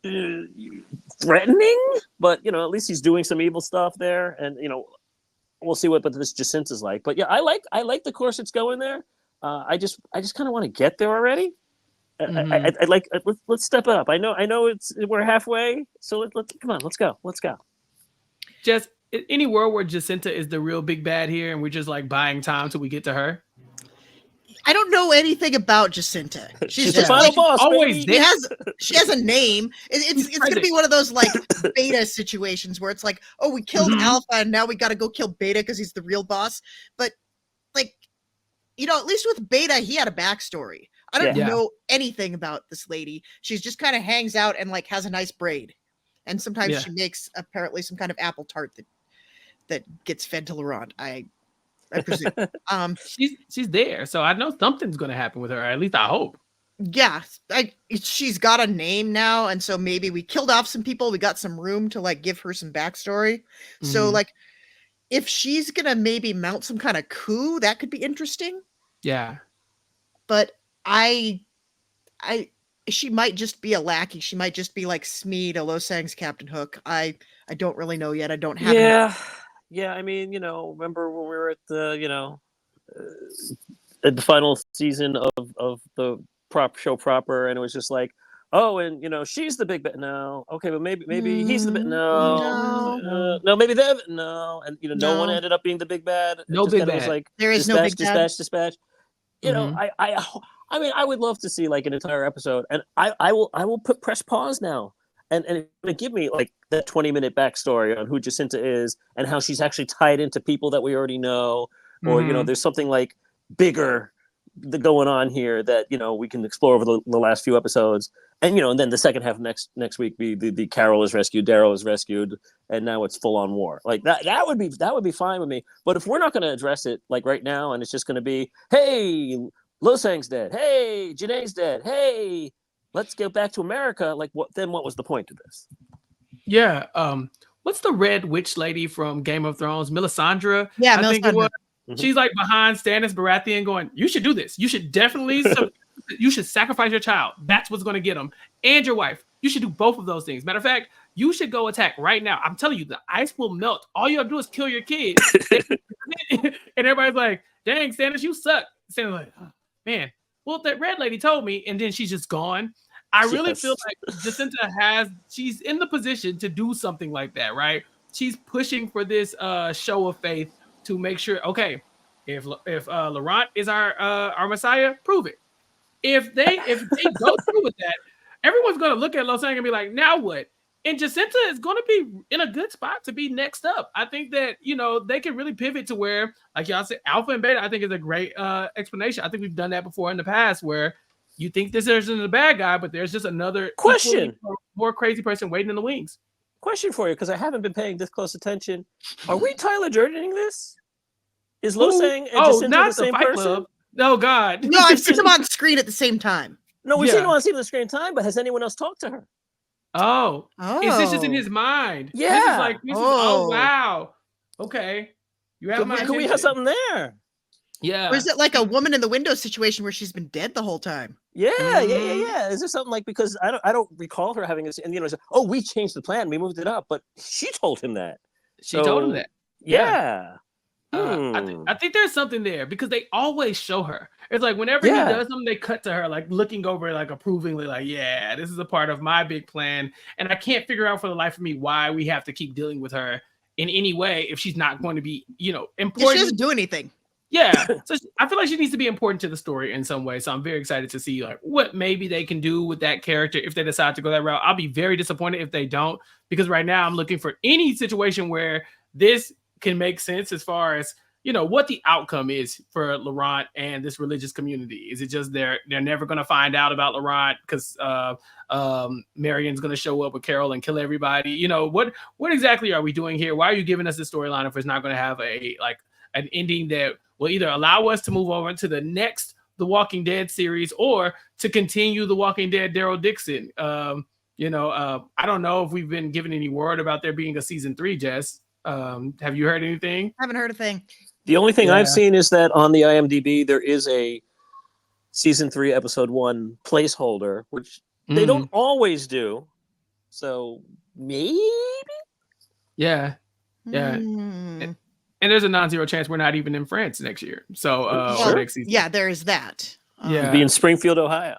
threatening, but at least he's doing some evil stuff there, and we'll see what this Jacinta's like. But yeah, I like the course it's going there. I just kind of want to get there already. I like. Let's step it up. I know. We're halfway. So let's come on. Let's go. Jess, any world where Jacinta is the real big bad here, and we're just like buying time till we get to her? I don't know anything about Jacinta. She's the final boss, always baby. She has a name. It's going to be one of those like beta situations where it's like, oh, we killed Alpha and now we got to go kill Beta because he's the real boss. But like, at least with Beta, he had a backstory. I don't know anything about this lady. She's just kind of hangs out and like has a nice braid. And sometimes she makes apparently some kind of apple tart that gets fed to Laurent. I presume. She's there, so I know something's going to happen with her. At least I hope. Yeah, she's got a name now, and so maybe we killed off some people. We got some room to like give her some backstory. So like, if she's gonna maybe mount some kind of coup, that could be interesting. Yeah, but she might just be a lackey. She might just be like Smee to Losang's Captain Hook. I don't really know yet. I don't have. Yeah, I mean, remember when we were at the, at the final season of the show proper, and it was just like, oh, and she's the big bad. No, okay, but maybe he's the big. No, maybe they no, and no one ended up being the big bad. No big bad. Was like, there is no big bad. Dispatch. I mean, I would love to see like an entire episode, and I will press pause now. And give me like that 20-minute backstory on who Jacinta is and how she's actually tied into people that we already know, or there's something like bigger going on here that we can explore over the last few episodes, and and then the second half of next week be the Carol is rescued, Daryl is rescued, and now it's full on war. Like that would be fine with me. But if we're not going to address it like right now, and it's just going to be, hey, Losang's dead, hey, Janae's dead, hey, let's go back to America. Like, what was the point of this? Yeah. What's the red witch lady from Game of Thrones? Melisandre? Yeah, I think it was. Mm-hmm. She's like behind Stannis Baratheon going, you should do this. You should definitely, you should sacrifice your child. That's what's going to get them. And your wife. You should do both of those things. Matter of fact, you should go attack right now. I'm telling you, the ice will melt. All you have to do is kill your kids. And everybody's like, dang, Stannis, you suck. Stannis like, oh, man. Well, that red lady told me, and then she's just gone. I really feel like Jacinta she's in the position to do something like that, right? She's pushing for this show of faith to make sure, okay, if Laurent is our Messiah, prove it. If they go through with that, everyone's gonna look at Losang and be like, now what? And Jacinta is gonna be in a good spot to be next up. I think that they can really pivot to where, like y'all said, Alpha and Beta, I think is a great explanation. I think we've done that before in the past where you think this isn't a bad guy, but there's just another question, more crazy person waiting in the wings. Question for you, because I haven't been paying this close attention. Are we Tyler Durdening this? Is Losang and Jacinta the same person? Club. No, God. No, I've seen them on screen at the same time. No, we've seen them on the screen time, but has anyone else talked to her? Oh. Is this just in his mind? Yeah. This is like, oh wow. Okay. You have my attention. Could we have something there? Yeah. Or is it like a woman in the window situation where she's been dead the whole time? Yeah. Is there something like, because I don't recall her having this, and we changed the plan, we moved it up, but she told him that. She told him that. Yeah. I think there's something there because they always show her. It's like whenever he does something, they cut to her like looking over like approvingly, like, yeah, this is a part of my big plan. And I can't figure out for the life of me why we have to keep dealing with her in any way if she's not going to be, important. She doesn't do anything. Yeah. So I feel like she needs to be important to the story in some way. So I'm very excited to see like what maybe they can do with that character if they decide to go that route. I'll be very disappointed if they don't, because right now I'm looking for any situation where this can make sense as far as what the outcome is for Laurent and this religious community. Is it just they're never going to find out about Laurent because Marion's going to show up with Carol and kill everybody? What exactly are we doing here? Why are you giving us this storyline if it's not going to have an ending that will either allow us to move over to the next The Walking Dead series or to continue The Walking Dead Daryl Dixon? I don't know if we've been given any word about there being a season 3, Jess. Have you heard anything? Haven't heard a thing. The only thing I've seen is that on the IMDb there is a season 3 episode 1 placeholder, which they don't always do. So maybe. Yeah. And there's a non-zero chance we're not even in France next year. So or next season. Yeah, there is that. Be in Springfield, Ohio.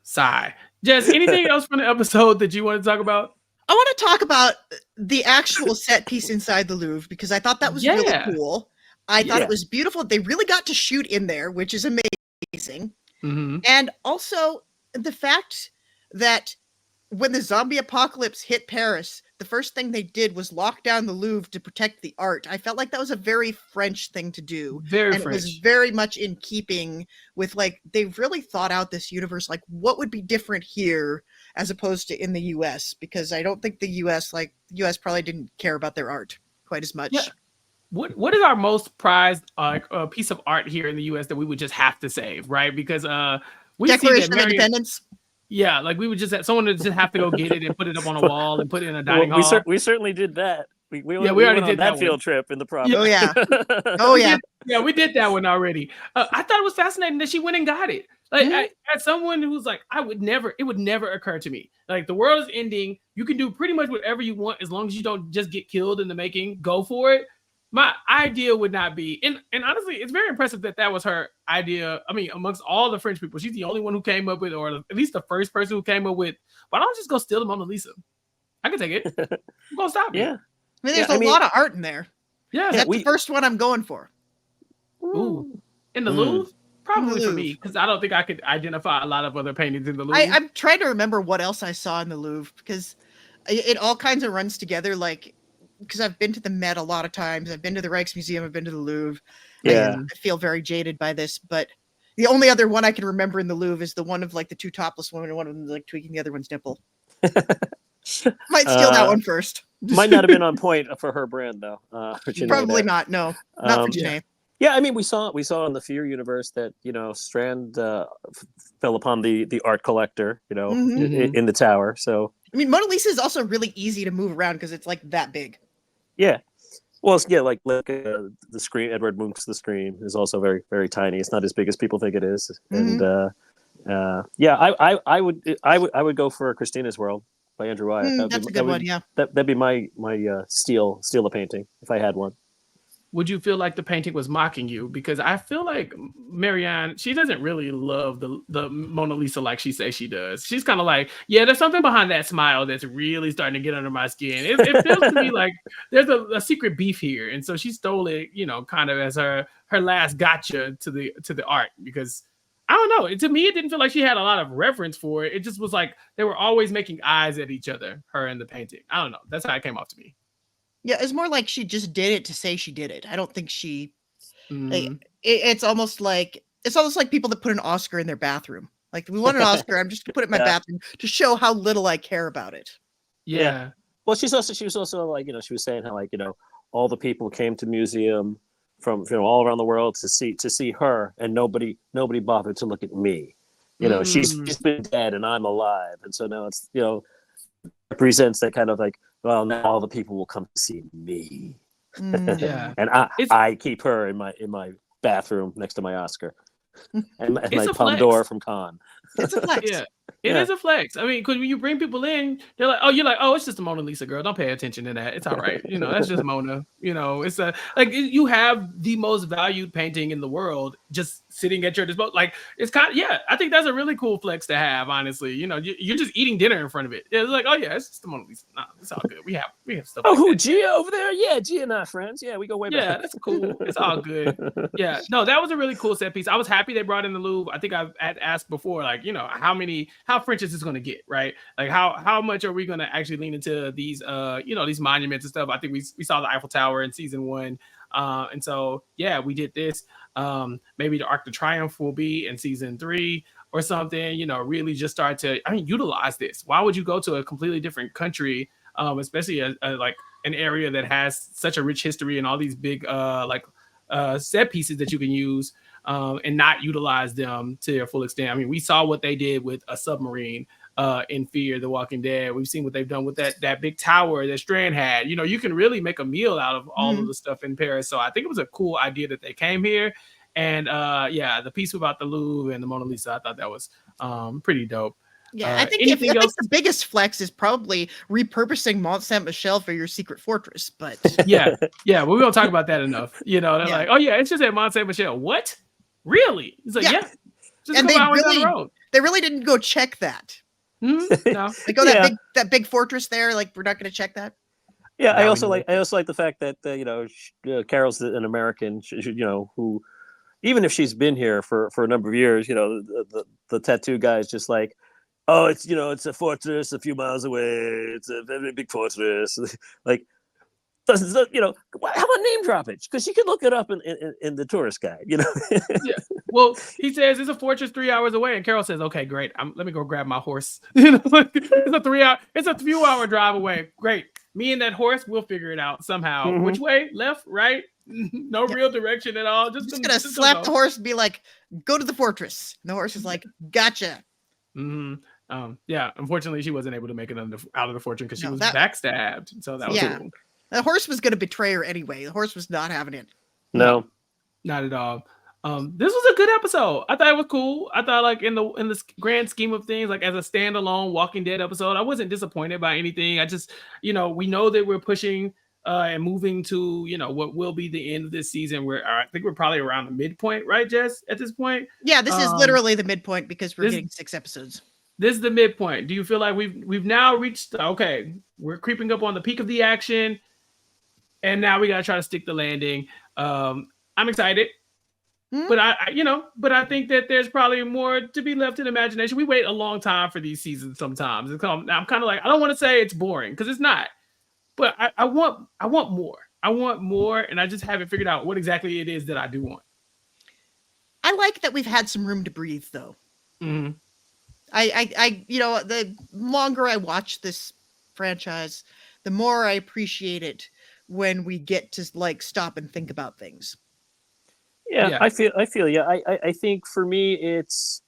Sigh. Jess, anything else from the episode that you want to talk about? I want to talk about the actual set piece inside the Louvre because I thought that was really cool. I thought it was beautiful. They really got to shoot in there, which is amazing. Mm-hmm. And also the fact that when the zombie apocalypse hit Paris, the first thing they did was lock down the Louvre to protect the art. I felt like that was a very French thing to do. Very and French. It was very much in keeping with, like, they've really thought out this universe, like, what would be different here as opposed to in the US? Because I don't think the US probably didn't care about their art quite as much. Yeah. What is our most prized piece of art here in the US that we would just have to save, right? Because we Declaration of Independence. Yeah, like we would just have someone would just have to go get it and put it up on a wall and put it in a dining hall. We certainly did that. We already went did on that field trip in the province. Oh yeah, oh yeah. We did that one already. I thought it was fascinating that she went and got it. Like as someone who's like, it would never occur to me. Like the world is ending. You can do pretty much whatever you want as long as you don't just get killed in the making. Go for it. My idea would not be, and honestly, it's very impressive that was her idea. I mean, amongst all the French people, she's the only one who came up with, or at least the first person who came up with, why don't I just go steal the Mona Lisa? I can take it. I'm gonna stop Yeah. it. I mean, there's a lot of art in there. Yeah. That's the first one I'm going for. Ooh. In the Louvre? Probably for me, because I don't think I could identify a lot of other paintings in the Louvre. I'm trying to remember what else I saw in the Louvre, because it all kinds of runs together, like, because I've been to the Met a lot of times. I've been to the Rijksmuseum. I've been to the Louvre. Yeah. I feel very jaded by this, but the only other one I can remember in the Louvre is the one of like the two topless women and one of them like tweaking the other one's nipple. Might steal that one first. Might not have been on point for her brand though. Probably not. No, not for Janae. Yeah, I mean, we saw in the Fear universe that Strand fell upon the art collector, in the tower. So I mean, Mona Lisa is also really easy to move around because it's like that big. Yeah, well, like the Scream, Edward Munch's The Scream is also very, very tiny. It's not as big as people think it is. And I would go for Christina's World by Andrew Wyeth. That's a good one. Yeah, that'd be my steal a painting if I had one. Would you feel like the painting was mocking you? Because I feel like Marianne, she doesn't really love the Mona Lisa like she says she does. She's kind of like, yeah, there's something behind that smile that's really starting to get under my skin. It feels to me like there's a secret beef here. And so she stole it, kind of as her last gotcha to the art. Because I don't know. To me, it didn't feel like she had a lot of reverence for it. It just was like they were always making eyes at each other, her and the painting. I don't know. That's how it came off to me. Yeah, it's more like she just did it to say she did it. I don't think she. It's almost like people that put an Oscar in their bathroom. Like, we want an Oscar. I'm just gonna put it in my bathroom to show how little I care about it. Yeah. Well, she was also like, she was saying how, like, all the people came to museum from all around the world to see her, and nobody bothered to look at me. She's been dead and I'm alive, and so now it's represents that kind of like, well, now all the people will come to see me. Yeah. And I keep her in my bathroom next to my Oscar and my Palme d'Or from Cannes. It's a flex. Yeah. It is a flex. I mean, because when you bring people in, they're like, oh, it's just a Mona Lisa, girl. Don't pay attention to that. It's all right. That's just Mona. It's you have the most valued painting in the world just sitting at your disposal. Like, it's I think that's a really cool flex to have, honestly. You're just eating dinner in front of it. It's like, oh yeah, it's just the Mona Lisa. Nah, it's all good. We have stuff. Oh, like that. Gia over there? Yeah, Gia and I friends. Yeah, we go way back. Yeah, that's cool. It's all good. Yeah. No, that was a really cool set piece. I was happy they brought in the Louvre. I think I've asked before, like, how French is this going to get, right? Like, how much are we going to actually lean into these these monuments and stuff? I think we saw the Eiffel Tower in season 1. And so we did this. Maybe the Arc de Triomphe will be in season 3 or something, really just start to utilize this. Why would you go to a completely different country, especially like an area that has such a rich history and all these big set pieces that you can use, and not utilize them to their full extent? I mean, we saw what they did with a submarine in Fear the Walking Dead. We've seen what they've done with that big tower that Strand had. You can really make a meal out of all of the stuff in Paris. So I think it was a cool idea that they came here. And the piece about the Louvre and the Mona Lisa, I thought that was pretty dope. Yeah, I think the biggest flex is probably repurposing Mont Saint Michel for your secret fortress. But yeah, well, we don't talk about that enough. They're like, oh yeah, it's just at Mont Saint Michel. What? Really? It's like, just and go down the road. they really didn't go check that. No. Like, oh, that big fortress there. Like, we're not going to check that. Yeah, I Now also we like the fact that Carol's an American, who even if she's been here for a number of years, the tattoo guy is just like, oh, it's a fortress a few miles away. It's a very big fortress. Like, how about name droppage? Because you can look it up in the tourist guide. Yeah. Well, he says it's a fortress 3 hours away, and Carol says, "Okay, great. Let me go grab my horse." It's a few hour drive away. Great. Me and that horse, we'll figure it out somehow. Mhm. Which way? Left? Right? No real direction at all. Just gonna slap the horse and be like, "Go to the fortress." And the horse is like, "Gotcha." Yeah. Unfortunately, she wasn't able to make it out of the fortress because she was backstabbed. So that was cool. The horse was going to betray her anyway. The horse was not having it. No, not at all. This was a good episode. I thought it was cool. I thought, like, in the grand scheme of things, like as a standalone Walking Dead episode, I wasn't disappointed by anything. I just, we know that we're pushing and moving to, what will be the end of this season. Where I think we're probably around the midpoint, right, Jess? At this point, yeah, this is literally the midpoint because we're getting 6 episodes. This is the midpoint. Do you feel like we've now reached? Okay, we're creeping up on the peak of the action. And now we gotta try to stick the landing. I'm excited, but I think that there's probably more to be left in imagination. We wait a long time for these seasons sometimes. I'm kind of like, I don't want to say it's boring because it's not, but I want more. I want more, and I just haven't figured out what exactly it is that I do want. I like that we've had some room to breathe, though. Mm-hmm. The longer I watch this franchise, the more I appreciate it when we get to like stop and think about things. Yeah. I feel yeah. I think for me it's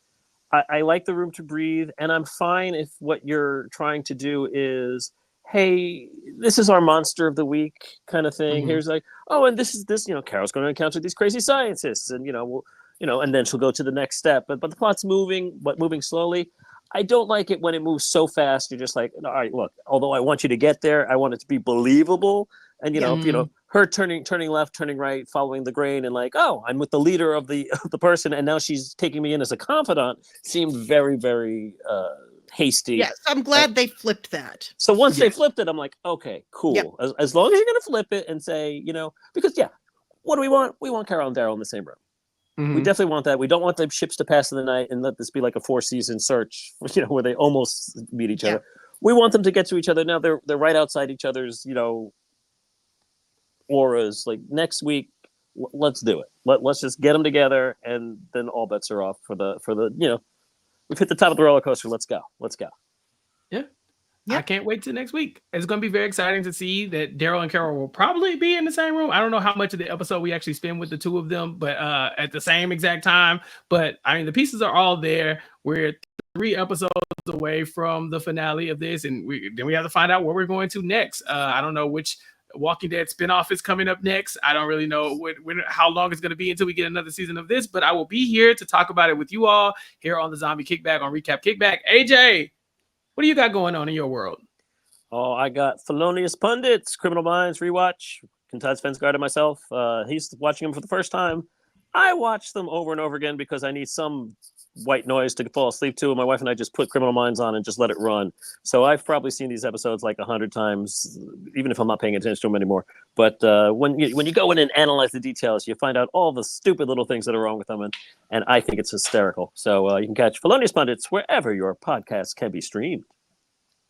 I like the room to breathe, and I'm fine if what you're trying to do is, hey, this is our monster of the week kind of thing. Mm-hmm. Here's like, oh, and this, Carol's going to encounter these crazy scientists, and and then she'll go to the next step. But the plot's moving slowly. I don't like it when it moves so fast. You're just like, all right, look, although I want you to get there, I want it to be believable. And, her turning left, turning right, following the grain, and like, oh, I'm with the leader of the person, and now she's taking me in as a confidant, seemed very, very hasty. Yeah, so I'm glad they flipped that. So once they flipped it, I'm like, okay, cool. Yep. As long as you're going to flip it and say, because, what do we want? We want Carol and Daryl in the same room. Mm-hmm. We definitely want that. We don't want the ships to pass in the night and let this be like a 4-season search, where they almost meet each other. We want them to get to each other. Now they're right outside each other's, auras. Like next week, let's do it. Let's just get them together, and then all bets are off for the we've hit the top of the roller coaster. Let's go. Yeah. I can't wait till next week. It's going to be very exciting to see that Daryl and Carol will probably be in the same room. I don't know how much of the episode we actually spend with the two of them, but at the same exact time. But I mean, the pieces are all there. We're 3 episodes away from the finale of this, and then we have to find out where we're going to next. I don't know which Walking Dead spinoff is coming up next. I don't really know how long it's going to be until we get another season of this, but I will be here to talk about it with you all here on the Zombie Kickback on Recap Kickback. AJ, what do you got going on in your world? Oh, I got Felonious Pundits, Criminal Minds rewatch. Kentad's Fensguard and myself. He's watching them for the first time. I watch them over and over again because I need some white noise to fall asleep to. And my wife and I just put Criminal Minds on and just let it run. So I've probably seen these episodes like 100 times, even if I'm not paying attention to them anymore. But when you go in and analyze the details, you find out all the stupid little things that are wrong with them. And I think it's hysterical. So you can catch Felonious Pundits wherever your podcasts can be streamed.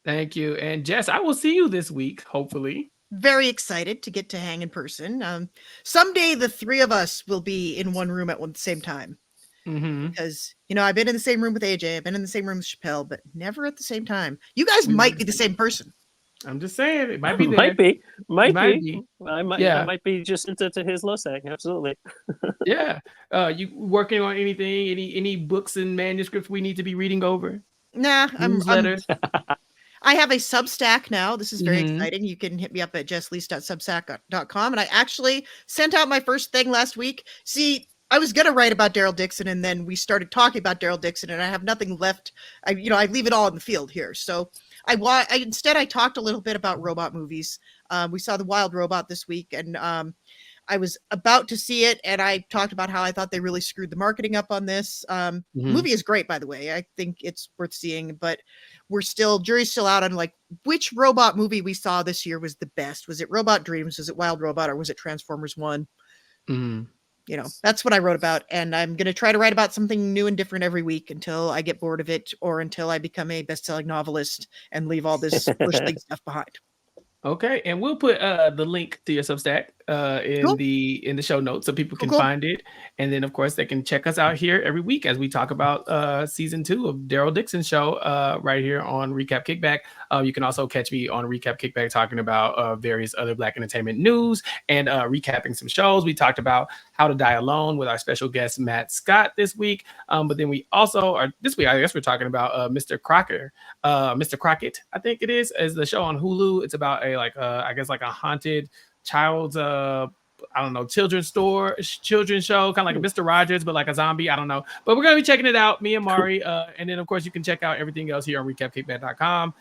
Thank you. And Jess, I will see you this week, hopefully. Very excited to get to hang in person. Someday the 3 of us will be in one room at the same time. Mm-hmm. Because, I've been in the same room with AJ, I've been in the same room with Chappell, but never at the same time. You guys might be the same person. I'm just saying, it might be there. Might be. I might be just into his Losag. Absolutely. Yeah. You working on anything? Any books and manuscripts we need to be reading over? Nah, newsletters. I have a Substack now. This is very exciting. You can hit me up at jesslease.substack.com. And I actually sent out my first thing last week. See, I was going to write about Daryl Dixon, and then we started talking about Daryl Dixon, and I have nothing left. I leave it all in the field here. So instead I talked a little bit about robot movies. We saw The Wild Robot this week, and I was about to see it, and I talked about how I thought they really screwed the marketing up on this. Movie is great, by the way. I think it's worth seeing, but jury's still out on like which robot movie we saw this year was the best. Was it Robot Dreams? Was it Wild Robot? Or was it Transformers 1? You know, that's what I wrote about, and I'm going to try to write about something new and different every week until I get bored of it or until I become a best-selling novelist and leave all this Bush League stuff behind. Okay, and we'll put the link to your Substack in the show notes so people can find it, and then of course they can check us out here every week as we talk about season 2 of Daryl Dixon's show right here on Recap Kickback. You can also catch me on Recap Kickback talking about various other Black entertainment news and recapping some shows. We talked about How to Die Alone with our special guest Matt Scott this week, but then we also are this week. I guess we're talking about Mr. Crocker, Mr. Crockett. I think it is the show on Hulu. It's about a I guess like a haunted child's children's show, kind of like a Mr. Rogers, but like a zombie. I don't know, but we're gonna be checking it out, me and Mari, and then of course you can check out everything else here on RecapKickback.com.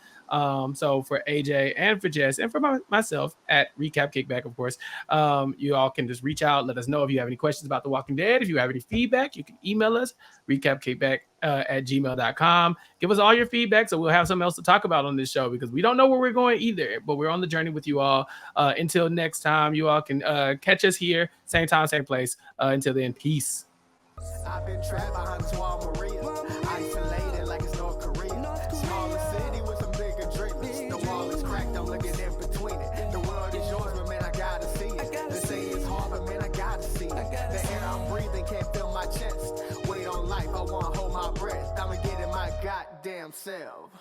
So for AJ and for Jess and for myself at Recap Kickback, of course, you all can just reach out, let us know if you have any questions about The Walking Dead. If you have any feedback, you can email us, recapkickback@gmail.com. Give us all your feedback so we'll have something else to talk about on this show, because we don't know where we're going either, but we're on the journey with you all. Until next time, you all can catch us here, same time, same place. Until then, peace. I've been trapped behind Suave Maria, isolated like it's North Korea. Smaller city with some bigger dreams. The wall is cracked, I'm looking in between it. The world is yours, but man, I gotta see it. They say it's hard, but man, I gotta see it. The air I'm breathing can't feel my chest. Wait on life, I wanna hold my breath. I'ma get in my goddamn self.